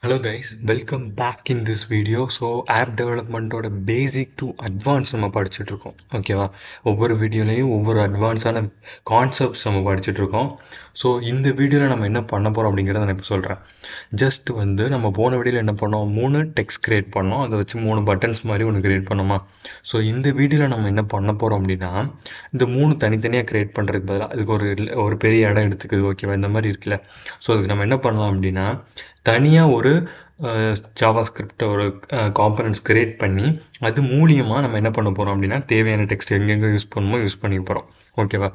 Hello guys, welcome back in this video. So app development ஓட basic to advanced நம்ம படிச்சுட்டு இருக்கோம். ஓகேவா? ஒவ்வொரு வீடியோலையும் ஒவ்வொரு அட்வான்ஸான கான்செப்ட்ஸ் நம்ம படிச்சுட்டு இருக்கோம். ஸோ இந்த வீடியோவில் நம்ம என்ன பண்ண போகிறோம் அப்படிங்கிறத நான் இப்போ சொல்கிறேன். ஜஸ்ட் நம்ம போன வீடியோவில் என்ன பண்ணோம், 3 டெக்ஸ்ட் கிரியேட் பண்ணோம். அதை வச்சு 3 பட்டன்ஸ் மாதிரி ஒன்று கிரியேட் பண்ணோமா. ஸோ இந்த வீடியோவில் நம்ம என்ன பண்ண போகிறோம் அப்படின்னா, இந்த 3 தனித்தனியாக கிரியேட் பண்ணுறதுக்கு பதிலாக அதுக்கு ஒரு பெரிய இடம் எடுத்துக்குது. ஓகேவா? இந்த மாதிரி இருக்குல்ல. ஸோ அதுக்கு நம்ம என்ன பண்ணலாம் அப்படின்னா, தனியாக ஒரு ஜாவா ஸ்கிரிப்ட் ஒரு காம்பனன்ட்ஸ் கிரியேட் பண்ணி அது மூலியமாக நம்ம என்ன பண்ண போகிறோம் அப்படின்னா, தேவையான டெக்ஸ்ட் எங்கெங்கே யூஸ் பண்ணணுமோ யூஸ் பண்ணிக்க போகிறோம். ஓகேவா?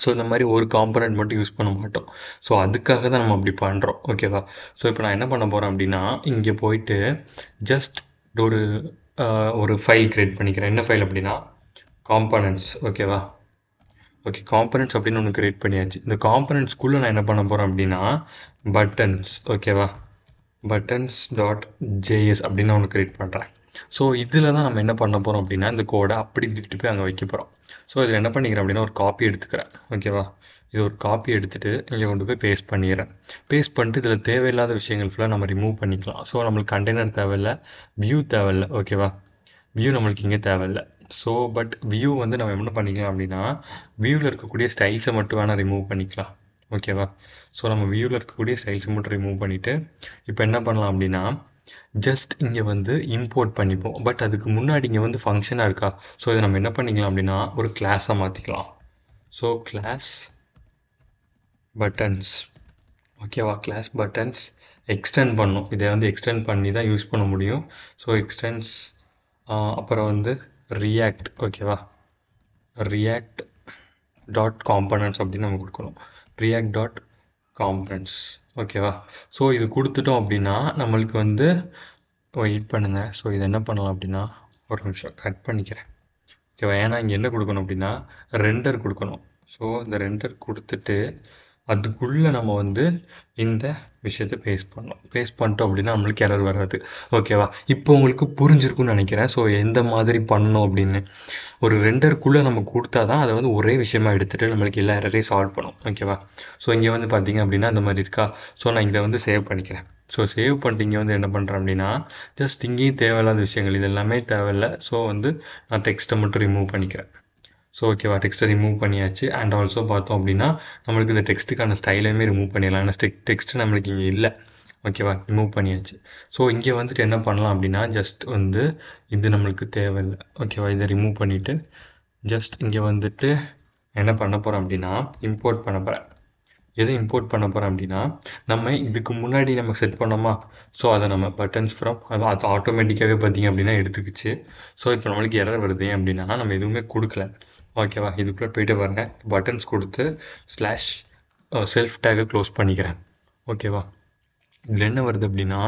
ஸோ இந்த மாதிரி ஒரு காம்பனன்ட் மட்டும் யூஸ் பண்ண மாட்டோம். ஸோ அதுக்காக தான் நம்ம அப்படி பண்ணுறோம். ஓகேவா? ஸோ இப்போ நான் என்ன பண்ண போகிறேன் அப்படின்னா, இங்கே போயிட்டு ஜஸ்ட் ஒரு ஒரு ஃபைல் கிரியேட் பண்ணிக்கிறேன். என்ன ஃபைல் அப்படின்னா காம்பனன்ட்ஸ். ஓகேவா? ஓகே, காம்பனன்ட்ஸ் அப்படின்னு ஒன்று கிரியேட் பண்ணியாச்சு. இந்த காம்பனன்ட்ஸ்குள்ளே நான் என்ன பண்ண போகிறேன் அப்படின்னா, பட்டன்ஸ். ஓகேவா? பட்டன்ஸ் டாட் ஜேஎஸ் அப்படின்னு ஒன்று கிரியேட் பண்ணுறேன். ஸோ இதில் தான் நம்ம என்ன பண்ண போகிறோம் அப்படின்னா, இந்த கோடை அப்படி தூக்கிட்டு போய் அங்கே வைக்க போகிறோம். ஸோ இதில் என்ன பண்ணிக்கிறேன் அப்படின்னா, ஒரு காப்பி எடுத்துக்கிறேன். ஓகேவா? இது ஒரு காப்பி எடுத்துகிட்டு இங்கே கொண்டு போய் பேஸ்ட் பண்ணிடுறேன். பேஸ்ட் பண்ணிட்டு இதில் தேவையில்லாத விஷயங்கள் ஃபுல்லாக நம்ம ரிமூவ் பண்ணிக்கலாம். ஸோ நம்மளுக்கு கண்டெய்னர் தேவையில்லை, வியூ தேவையில்லை. ஓகேவா? வியூ நம்மளுக்கு இங்கே தேவையில்லை. ஸோ பட் வியூ நம்ம என்ன பண்ணிக்கலாம் அப்படின்னா, வியூவில் இருக்கக்கூடிய ஸ்டைல்ஸை மட்டும் வேணால் ரிமூவ் பண்ணிக்கலாம். ஓகேவா? ஸோ நம்ம வியூவில் இருக்கக்கூடிய ஸ்டைல்ஸை மட்டும் ரிமூவ் பண்ணிவிட்டு இப்போ என்ன பண்ணலாம் அப்படின்னா, ஜஸ்ட் இங்கே இம்போர்ட் பண்ணிப்போம். பட் அதுக்கு முன்னாடி இங்கே ஃபங்க்ஷனாக இருக்கா. ஸோ இதை நம்ம என்ன பண்ணிக்கலாம் அப்படின்னா, ஒரு கிளாஸாக மாற்றிக்கலாம். So class buttons. ஓகேவா? கிளாஸ் பட்டன்ஸ் எக்ஸ்டெண்ட் பண்ணணும். இதை எக்ஸ்டெண்ட் பண்ணி தான் யூஸ் பண்ண முடியும். ஸோ எக்ஸ்டென்ஸ் அப்புறம் ரியாக்ட். ஓகேவா? ரியாக்ட் டாட் காம்பனன்ட்ஸ் அப்படின்னு நம்ம கொடுக்கணும். React dot components. ஓகேவா? ஸோ இது கொடுத்துட்டோம் அப்படின்னா நம்மளுக்கு வெயிட் பண்ணுங்கள். ஸோ இது என்ன பண்ணலாம் அப்படின்னா, ஒரு நிமிஷம் கட் பண்ணிக்கிறேன். ஓகேவா? ஏன்னா இங்கே என்ன கொடுக்கணும் அப்படின்னா, ரெண்டர் கொடுக்கணும். ஸோ இந்த ரெண்டர் கொடுத்துட்டு அதுக்குள்ளே நம்ம இந்த விஷயத்தை பேஸ்ட் பண்ணோம். பேஸ்ட் பண்ணிட்டோம் அப்படின்னா நம்மளுக்கு எரர் வராது. ஓகேவா? இப்போ உங்களுக்கு புரிஞ்சிருக்குன்னு நினைக்கிறேன். ஸோ எந்த மாதிரி பண்ணணும் அப்படின்னு ஒரு ரெண்டருக்குள்ளே நம்ம கொடுத்தா தான் அதை ஒரே விஷயமா எடுத்துகிட்டு நம்மளுக்கு எல்லா எரரையும் சால்வ் பண்ணும். ஓகேவா? ஸோ இங்கே பார்த்தீங்க அப்படின்னா அந்த மாதிரி இருக்கா. ஸோ நான் இதை சேவ் பண்ணிக்கிறேன். ஸோ சேவ் பண்ணிட்டு இங்கே என்ன பண்ணுறேன் அப்படின்னா, ஜஸ்ட் இங்கேயும் தேவையில்லாத விஷயங்கள் இது எல்லாமே தேவையில்லை. ஸோ நான் டெக்ஸ்ட்டை மட்டும் ரிமூவ் பண்ணிக்கிறேன். ஸோ ஓகேவா? டெக்ஸ்ட்டை ரிமூவ் பண்ணியாச்சு. அண்ட் ஆல்சோ பார்த்தோம் அப்படின்னா நம்மளுக்கு இந்த டெக்ஸ்ட்டுக்கான ஸ்டைலையுமே ரிமூவ் பண்ணிடலாம். ஏன்னா டெக்ஸ்ட்டு நம்மளுக்கு இங்கே இல்லை. ஓகேவா? ரிமூவ் பண்ணியாச்சு. ஸோ இங்கே என்ன பண்ணலாம் அப்படின்னா, ஜஸ்ட் இது நம்மளுக்கு தேவையில்லை. ஓகேவா? இதை ரிமூவ் பண்ணிவிட்டு ஜஸ்ட் இங்கே என்ன பண்ண போகிறோம் அப்படின்னா, இம்போர்ட் பண்ண போகிறேன். எதை இம்போர்ட் பண்ண போகிறோம் அப்படின்னா, நம்ம இதுக்கு முன்னாடி நம்ம செட் பண்ணோமா. ஸோ அதை நம்ம பட்டன்ஸ் ஃப்ரம் அது ஆட்டோமேட்டிக்காகவே பார்த்தீங்க அப்படின்னா எடுத்துக்கிச்சு. ஸோ இப்போ நம்மளுக்கு எரர் வருது அப்படின்னா நம்ம எதுவுமே கொடுக்கல. ஓகேவா? இதுக்குள்ளே போயிட்டு பாருங்க, பட்டன்ஸ் கொடுத்து ஸ்லாஷ் செல்ஃப் டேக்கை க்ளோஸ் பண்ணிக்கிறேன். ஓகேவா? இதில் என்ன வருது அப்படின்னா,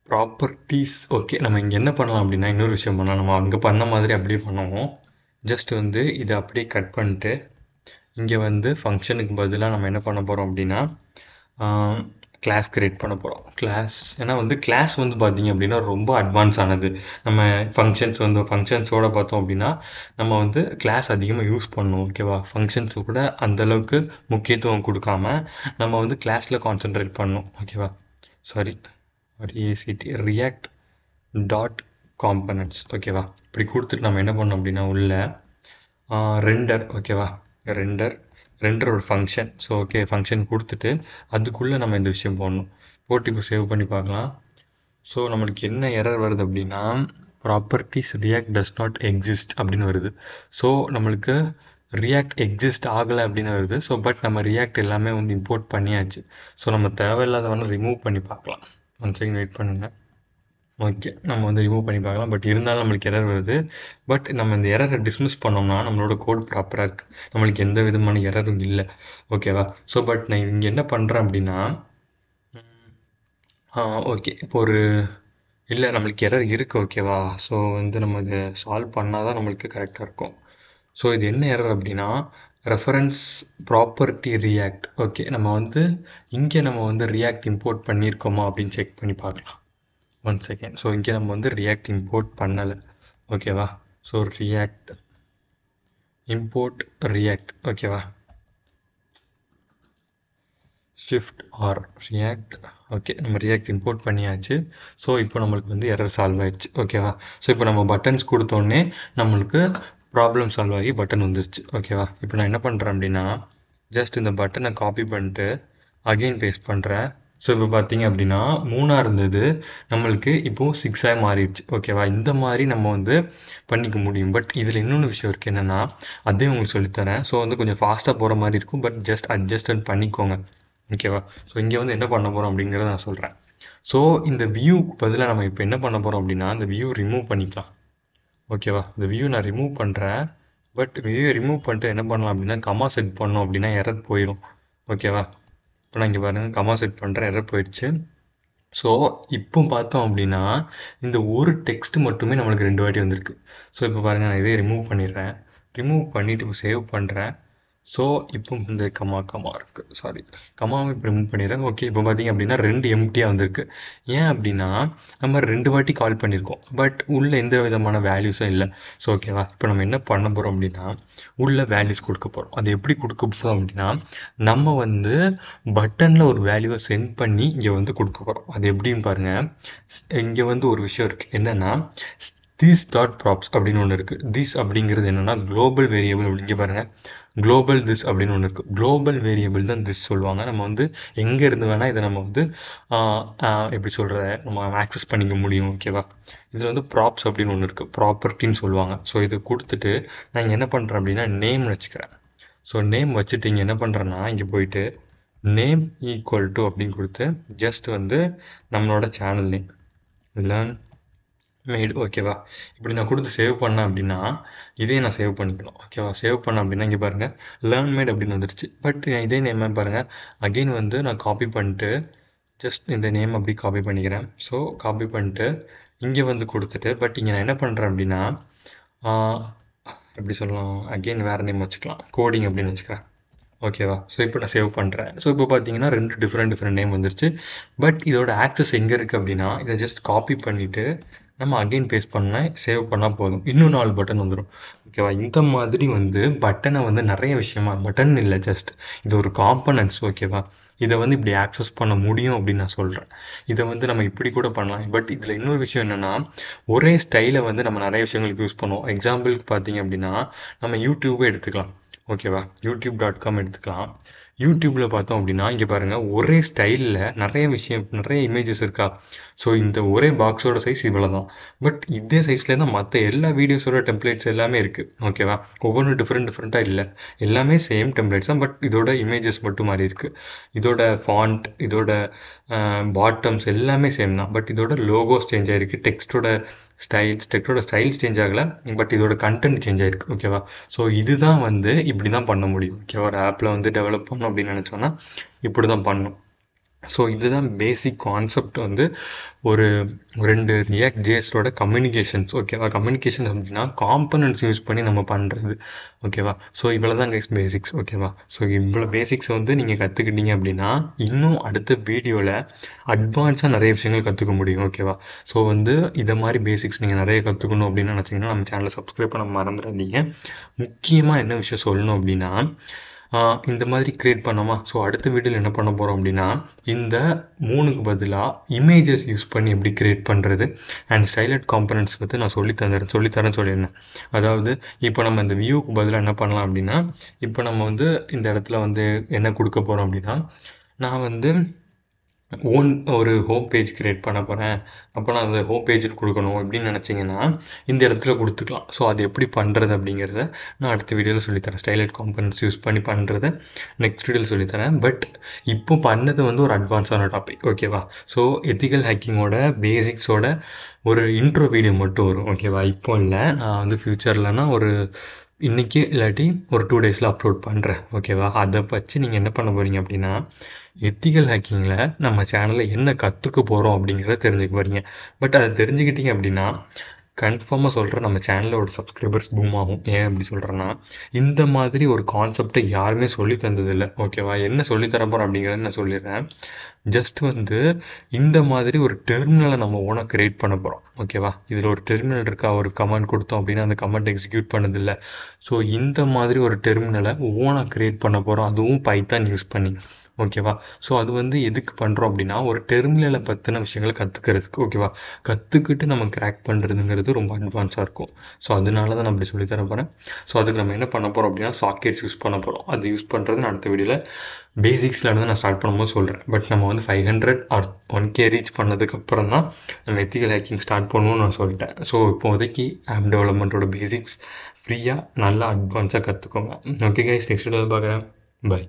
ப்ராப்பர்ட்டிஸ். ஓகே, நம்ம இங்கே என்ன பண்ணலாம் அப்படின்னா, இன்னொரு விஷயம் பண்ணலாம். நம்ம அங்கே பண்ண மாதிரி அப்படியே பண்ணுவோம். ஜஸ்ட் இதை அப்படியே கட் பண்ணிட்டு இங்கே ஃபங்க்ஷனுக்கு பதிலாக நம்ம என்ன பண்ண போகிறோம் அப்படின்னா, கிளாஸ் கிரியேட் பண்ண போகிறோம். கிளாஸ் ஏன்னா கிளாஸ் பார்த்தீங்க அப்படின்னா ரொம்ப அட்வான்ஸ் ஆனது. நம்ம ஃபங்க்ஷன்ஸோட பார்த்தோம் அப்படின்னா நம்ம கிளாஸ் அதிகமாக யூஸ் பண்ணணும். ஓகேவா? ஃபங்க்ஷன்ஸு கூட அந்தளவுக்கு முக்கியத்துவம் கொடுக்காம நம்ம கிளாஸில் கான்சென்ட்ரேட் பண்ணணும். ஓகேவா? Sorry, react dot components. ஓகேவா? இப்படி கொடுத்துட்டு நம்ம என்ன பண்ணோம் அப்படின்னா, உள்ள ரெண்டர். ஓகேவா? ரெண்டர் ஒரு ஃபங்க்ஷன். ஸோ ஓகே, ஃபங்க்ஷன் கொடுத்துட்டு அதுக்குள்ளே நம்ம இந்த விஷயம் போடணும். போட்டு இப்போ சேவ் பண்ணி பார்க்கலாம். ஸோ நம்மளுக்கு என்ன எரர் வருது அப்படின்னா, properties react does not exist அப்படின்னு வருது. ஸோ நம்மளுக்கு ரியாக்ட் எக்ஸிஸ்ட் ஆகலை அப்படின்னு வருது. ஸோ பட் நம்ம ரியாக்ட் எல்லாமே இம்போர்ட் பண்ணியாச்சு. ஸோ நம்ம தேவையில்லாத ரிமூவ் பண்ணி பார்க்கலாம். ஒன் செகண்ட் வெயிட் பண்ணுங்கள். ஓகே, நம்ம ரிமூவ் பண்ணி பார்க்கலாம். பட் இருந்தாலும் நம்மளுக்கு எரர் வருது. பட் நம்ம இந்த எரரை டிஸ்மிஸ் பண்ணோம்னா நம்மளோட கோட் ப்ராப்பராக இருக்குது. நம்மளுக்கு எந்த விதமான எரரும் இல்லை. ஓகேவா? ஸோ பட் நான் இங்கே என்ன பண்ணுறேன் அப்படின்னா, ஓகே, இப்போ இல்லை நம்மளுக்கு எரர் இருக்குது. ஓகேவா? ஸோ நம்ம இதை சால்வ் பண்ணால் தான் நம்மளுக்கு கரெக்டாக இருக்கும். ஸோ இது என்ன எரர் அப்படின்னா, ரெஃபரன்ஸ் ப்ராப்பர்ட்டி ரியாக்ட். ஓகே, நம்ம இங்கே நம்ம ரியாக்ட் இம்போர்ட் பண்ணியிருக்கோமா அப்படின்னு செக் பண்ணி பார்க்கலாம். One second. ஸோ இங்கே நம்ம ரியாக்ட் இம்போர்ட் பண்ணலை. ஓகேவா? So React import React. ஓகேவா? Shift R React. ஓகே, நம்ம ரியாக்ட் இம்போர்ட் பண்ணியாச்சு. ஸோ இப்போ நம்மளுக்கு வந்து எரர் சால்வ் ஆயிடுச்சு. ஓகேவா? ஸோ இப்போ நம்ம பட்டன்ஸ் கொடுத்தோடனே நம்மளுக்கு ப்ராப்ளம் சால்வ் ஆகி பட்டன் வந்துருச்சு. ஓகேவா? இப்போ நான் என்ன பண்ணுறேன் அப்படின்னா ஜஸ்ட் இந்த பட்டனை காப்பி பண்ணிட்டு அகெயின் பேஸ்ட் பண்ணுறேன். ஸோ இப்போ பார்த்தீங்க அப்படின்னா 3 இருந்தது, நம்மளுக்கு இப்போது 6 மாறிடுச்சு. ஓகேவா? இந்த மாதிரி நம்ம வந்து பண்ணிக்க முடியும். பட் இதில் இன்னொன்று விஷயம் இருக்குது, என்னென்னா அதையும் உங்களுக்கு சொல்லித்தரேன். ஸோ வந்து கொஞ்சம் ஃபாஸ்ட்டாக போகிற மாதிரி இருக்கும், பட் ஜஸ்ட் அட்ஜஸ்ட் பண்ணிக்கோங்க. ஓகேவா? ஸோ இங்கே வந்து என்ன பண்ண போகிறோம் அப்படிங்கிறத நான் சொல்கிறேன். ஸோ இந்த வியூக்கு பதிலாக நம்ம இப்போ என்ன பண்ண போகிறோம் அப்படின்னா இந்த வியூ ரிமூவ் பண்ணிக்கலாம். ஓகேவா? இந்த வியூ நான் ரிமூவ் பண்ணுறேன். பட் வியூ ரிமூவ் பண்ணிட்டு என்ன பண்ணலாம் அப்படின்னா கமா செட் பண்ணோம் அப்படின்னா எரர் போயிடும். ஓகேவா? இப்போ நான் இங்கே பாருங்கள் கமா செட் பண்ணுறேன், எரர் போயிடுச்சு. ஸோ இப்போ பார்த்தோம் அப்படின்னா இந்த ஒரு டெக்ஸ்ட் மட்டுமே நம்மளுக்கு 2 வாட்டி வந்திருக்கு. ஸோ இப்போ பாருங்கள், நான் இதே ரிமூவ் பண்ணிடுறேன். ரிமூவ் பண்ணிவிட்டு இப்போ சேவ் பண்ணுறேன். ஸோ இப்போ இந்த கமா இருக்குது, சாரி, கமாவை இப்போ ரிமூவ் பண்ணிடுறேன். ஓகே, இப்போ பார்த்தீங்க அப்படின்னா 2 எம்டியாக வந்திருக்கு. ஏன் அப்படின்னா நம்ம 2 வாட்டி கால் பண்ணியிருக்கோம், பட் உள்ள எந்த விதமான வேல்யூஸும் இல்லை. ஸோ ஓகேவா? இப்போ நம்ம என்ன பண்ண போகிறோம் அப்படின்னா உள்ள வேல்யூஸ் கொடுக்க போகிறோம். அது எப்படி கொடுக்க போகிறோம் அப்படின்னா நம்ம வந்து பட்டனில் ஒரு வேல்யூவை சென்ட் பண்ணி இங்கே வந்து கொடுக்க போகிறோம். அது எப்படின்னு பாருங்கள். இங்கே வந்து ஒரு விஷயம் இருக்குது, என்னென்னா திஸ் டாட் ப்ராப்ஸ் அப்படின்னு ஒன்று இருக்குது. திஸ் அப்படிங்கிறது என்னென்னா குளோபல் வேரியபிள். அப்படிங்க பாருங்கள், குளோபல் திஸ் அப்படின்னு ஒன்று இருக்குது. குளோபல் வேரியபிள் தான் திஸ் சொல்லுவாங்க. நம்ம வந்து எங்கே இருந்து வேணால் இதை நம்ம வந்து எப்படி சொல்கிறத நம்ம ஆக்சஸ் பண்ணிக்க முடியும். ஓகேவா? இதில் வந்து ப்ராப்ஸ் அப்படின்னு ஒன்று இருக்குது, ப்ராப்பர்ட்டின்னு சொல்லுவாங்க. ஸோ இதை கொடுத்துட்டு நான் இங்கே என்ன பண்ணுறேன் அப்படின்னா நேம் வச்சுக்கிறேன். ஸோ நேம் வச்சுட்டு இங்கே என்ன பண்ணுறேன்னா இங்கே போயிட்டு நேம் ஈக்குவல் டு அப்படின்னு கொடுத்து ஜஸ்ட் வந்து நம்மளோட சேனல் நேம் லேர்ன் மேட். ஓகேவா? இப்படி நான் கொடுத்து சேவ் பண்ணேன் அப்படின்னா இதே நான் சேவ் பண்ணிக்கணும். ஓகேவா? சேவ் பண்ணேன் அப்படின்னா இங்கே பாருங்கள் லேர்ன் மேட் அப்படின்னு வந்துருச்சு. பட் இதே நேம் பாருங்கள், அகெயின் வந்து நான் காப்பி பண்ணிட்டு ஜஸ்ட் இந்த நேம் அப்படி காப்பி பண்ணிக்கிறேன். ஸோ காப்பி பண்ணிட்டு இங்கே வந்து கொடுத்துட்டு பட் இங்கே நான் என்ன பண்ணுறேன் அப்படின்னா எப்படி சொல்லலாம், அகெயின் வேறு நேம் வச்சுக்கலாம், கோடிங் அப்படின்னு வச்சுக்கிறேன். ஓகேவா? ஸோ இப்போ நான் சேவ் பண்ணுறேன். ஸோ இப்போ பார்த்தீங்கன்னா 2 டிஃப்ரெண்ட் நேம் வந்துருச்சு. பட் இதோட ஆக்சஸ் எங்கே இருக்குது அப்படின்னா இதை ஜஸ்ட் காப்பி பண்ணிவிட்டு நம்ம அகெயின் பேஸ்ட் பண்ண சேவ் பண்ணால் போதும், இன்னும் 4 பட்டன் வந்துடும். ஓகேவா? இந்த மாதிரி வந்து பட்டனை வந்து நிறைய விஷயமா, பட்டன் இல்லை, ஜஸ்ட் இது ஒரு காம்பனன்ட்ஸ். ஓகேவா? இதை வந்து இப்படி ஆக்சஸ் பண்ண முடியும் அப்படின்னு நான் சொல்கிறேன். இதை வந்து நம்ம இப்படி கூட பண்ணலாம். பட் இதில் இன்னொரு விஷயம் என்னென்னா ஒரே ஸ்டைலை வந்து நம்ம நிறைய விஷயங்களுக்கு யூஸ் பண்ணுவோம். எக்ஸாம்பிளுக்கு பார்த்தீங்க அப்படின்னா நம்ம யூடியூபே எடுத்துக்கலாம். ஓகேவா? youtube.com எடுத்துக்கலாம். யூடியூப்பில் பார்த்தோம் அப்படின்னா இங்கே பாருங்கள் ஒரே ஸ்டைலில் நிறைய இமேஜஸ் இருக்கா. ஸோ இந்த ஒரே பாக்ஸோட சைஸ் இவ்வளோ தான். பட் இதே சைஸ்லேயே தான் மற்ற எல்லா வீடியோஸோட டெம்ப்ளேட்ஸ் எல்லாமே இருக்குது. ஓகேவா? ஒவ்வொன்றும் டிஃப்ரெண்ட்டாக இல்லை, எல்லாமே சேம் டெம்ப்ளேட்ஸ் தான். பட் இதோட இமேஜஸ் மட்டும் மாறி இருக்குது. இதோட ஃபாண்ட், இதோட பாட்டம்ஸ் எல்லாமே சேம் தான். பட் இதோட லோகோஸ் சேஞ்ச் ஆகிருக்கு, டெக்ஸ்டோட ஸ்டைல்ஸ் சேஞ்ச் ஆகலை, பட் இதோட கண்டென்ட் சேஞ்ச் ஆகிருக்கு. ஓகேவா? ஸோ இதுதான் வந்து இப்படி தான் பண்ண முடியும். ஓகேவா? ஒரு ஆப்பில் வந்து டெவலப் பண்ணணும் அப்படின்னு நினச்சோன்னா இப்படி தான் பண்ணணும். ஸோ இதுதான் பேசிக் கான்செப்ட் வந்து ஒரு 2 ரியாக்ட் ஜேஸோட கம்யூனிகேஷன்ஸ். ஓகேவா? கம்யூனிகேஷன் அப்படின்னா காம்பனன்ட்ஸ் யூஸ் பண்ணி நம்ம பண்ணுறது. ஓகேவா? ஸோ இவ்வளோ தான் கைஸ் பேசிக்ஸ். ஓகேவா? ஸோ இவ்வளோ பேசிக்ஸ் வந்து நீங்கள் கற்றுக்கிட்டீங்க அப்படின்னா இன்னும் அடுத்த வீடியோவில் அட்வான்ஸாக நிறைய விஷயங்கள் கற்றுக்க முடியும். ஓகேவா? ஸோ வந்து இதை மாதிரி பேசிக்ஸ் நீங்கள் நிறைய கற்றுக்கணும் அப்படின்னு நினச்சிங்கன்னா நம்ம சேனலை சப்ஸ்கிரைப் பண்ண மறந்துடாதீங்க. முக்கியமாக என்ன விஷயம் சொல்லணும் அப்படின்னா இந்த மாதிரி கிரியேட் பண்ணோமா. ஸோ அடுத்த வீடியோவில் என்ன பண்ண போகிறோம் அப்படின்னா இந்த 3க்கு பதிலாக இமேஜஸ் யூஸ் பண்ணி எப்படி கிரியேட் பண்ணுறது அண்ட் ஸ்டைலட் காம்பனன்ட்ஸ் வந்து நான் சொல்லித்தரேன்னு சொல்லியிருந்தேன். அதாவது இப்போ நம்ம இந்த வியூக்கு பதிலாக என்ன பண்ணலாம் அப்படின்னா இப்போ நம்ம வந்து இந்த இடத்துல வந்து என்ன கொடுக்க போகிறோம் அப்படின்னா நான் வந்து ஒரு ஹோம் பேஜ் கிரியேட் பண்ண போகிறேன், அப்போ நான் அந்த ஹோம் பேஜுக்கு கொடுக்கணும் அப்படின்னு நினச்சிங்கன்னா இந்த இடத்துல கொடுத்துக்கலாம். ஸோ அது எப்படி பண்ணுறது அப்படிங்கிறத நான் அடுத்த வீடியோவில் சொல்லித்தரேன். ஸ்டைலட் காம்பனன்ட்ஸ் யூஸ் பண்ணி பண்ணுறத நெக்ஸ்ட் வீடியோவில் சொல்லித்தரேன். பட் இப்போ பண்ணது வந்து ஒரு அட்வான்ஸான டாபிக். ஓகேவா? ஸோ எத்திக்கல் ஹேக்கிங்கோட பேசிக்ஸோட ஒரு இன்ட்ரோ வீடியோ மட்டும் வரும். ஓகேவா? இப்போ இல்லை, நான் வந்து ஃப்யூச்சர்லனா ஒரு இன்றைக்கி இல்லாட்டி ஒரு 2 டேஸில் அப்லோட் பண்ணுறேன். ஓகேவா? அதை வச்சு நீங்கள் என்ன பண்ண போகிறீங்க அப்படின்னா எத்திக்கல் ஹேக்கிங்கில் நம்ம சேனலில் என்ன கற்றுக்க போகிறோம் அப்படிங்கிறத தெரிஞ்சுக்க போகிறீங்க. பட் அதை தெரிஞ்சுக்கிட்டீங்க அப்படின்னா கன்ஃபார்மாக சொல்கிறேன் நம்ம சேனலோட சப்ஸ்கிரைபர்ஸ் பூம் ஆகும். ஏன் அப்படி சொல்கிறேன்னா இந்த மாதிரி ஒரு கான்செப்டை யாருமே சொல்லி தந்ததில்லை. ஓகேவா? என்ன சொல்லித்தர போகிறோம் அப்படிங்கிறத நான் சொல்லிடுறேன். ஜஸ்ட் வந்து இந்த மாதிரி ஒரு டெர்மினலை நம்ம ஓனாக கிரியேட் பண்ண போகிறோம். ஓகேவா? இதில் ஒரு டெர்மினல் இருக்கா, ஒரு கமெண்ட் கொடுத்தோம் அப்படின்னா அந்த கமெண்ட் எக்ஸிக்யூட் பண்ணதில்லை. ஸோ இந்த மாதிரி ஒரு டெர்மினலை ஓனாக கிரியேட் பண்ண போகிறோம், அதுவும் பைத்தான் யூஸ் பண்ணி. ஓகேவா? ஸோ அது வந்து எதுக்கு பண்ணுறோம் அப்படின்னா ஒரு டெர்மினலை பற்றின விஷயங்களை கற்றுக்கிறதுக்கு. ஓகேவா? கற்றுக்கிட்டு நம்ம கிராக் பண்ணுறதுங்கிறது ரொம்ப அட்வான்ஸாக இருக்கும். ஸோ அதனால தான் நான் அப்படி சொல்லித்தர போகிறேன். ஸோ அதுக்கு நம்ம என்ன பண்ண போகிறோம் அப்படின்னா சாக்கெட்ஸ் யூஸ் பண்ண போகிறோம். அது யூஸ் பண்ணுறது நான் அடுத்த வீடியோவில் பேசிக்ஸில் இருந்து நான் ஸ்டார்ட் பண்ணும்போது சொல்கிறேன். பட் நம்ம வந்து 500 ஆர் 1K ரீச் பண்ணதுக்கப்புறம் தான் நம்ம எத்திக்கல் ஹேக்கிங் ஸ்டார்ட் பண்ணுவோம்னு நான் சொல்லிட்டேன். ஸோ இப்போதைக்கு ஆப் டெவலப்மெண்ட்டோட பேசிக்ஸ் ஃப்ரீயாக நல்லா அட்வான்ஸாக கற்றுக்கோங்க. ஓகே கைஸ், நெக்ஸ்ட் வீடியோவில் பார்க்குறேன். பை.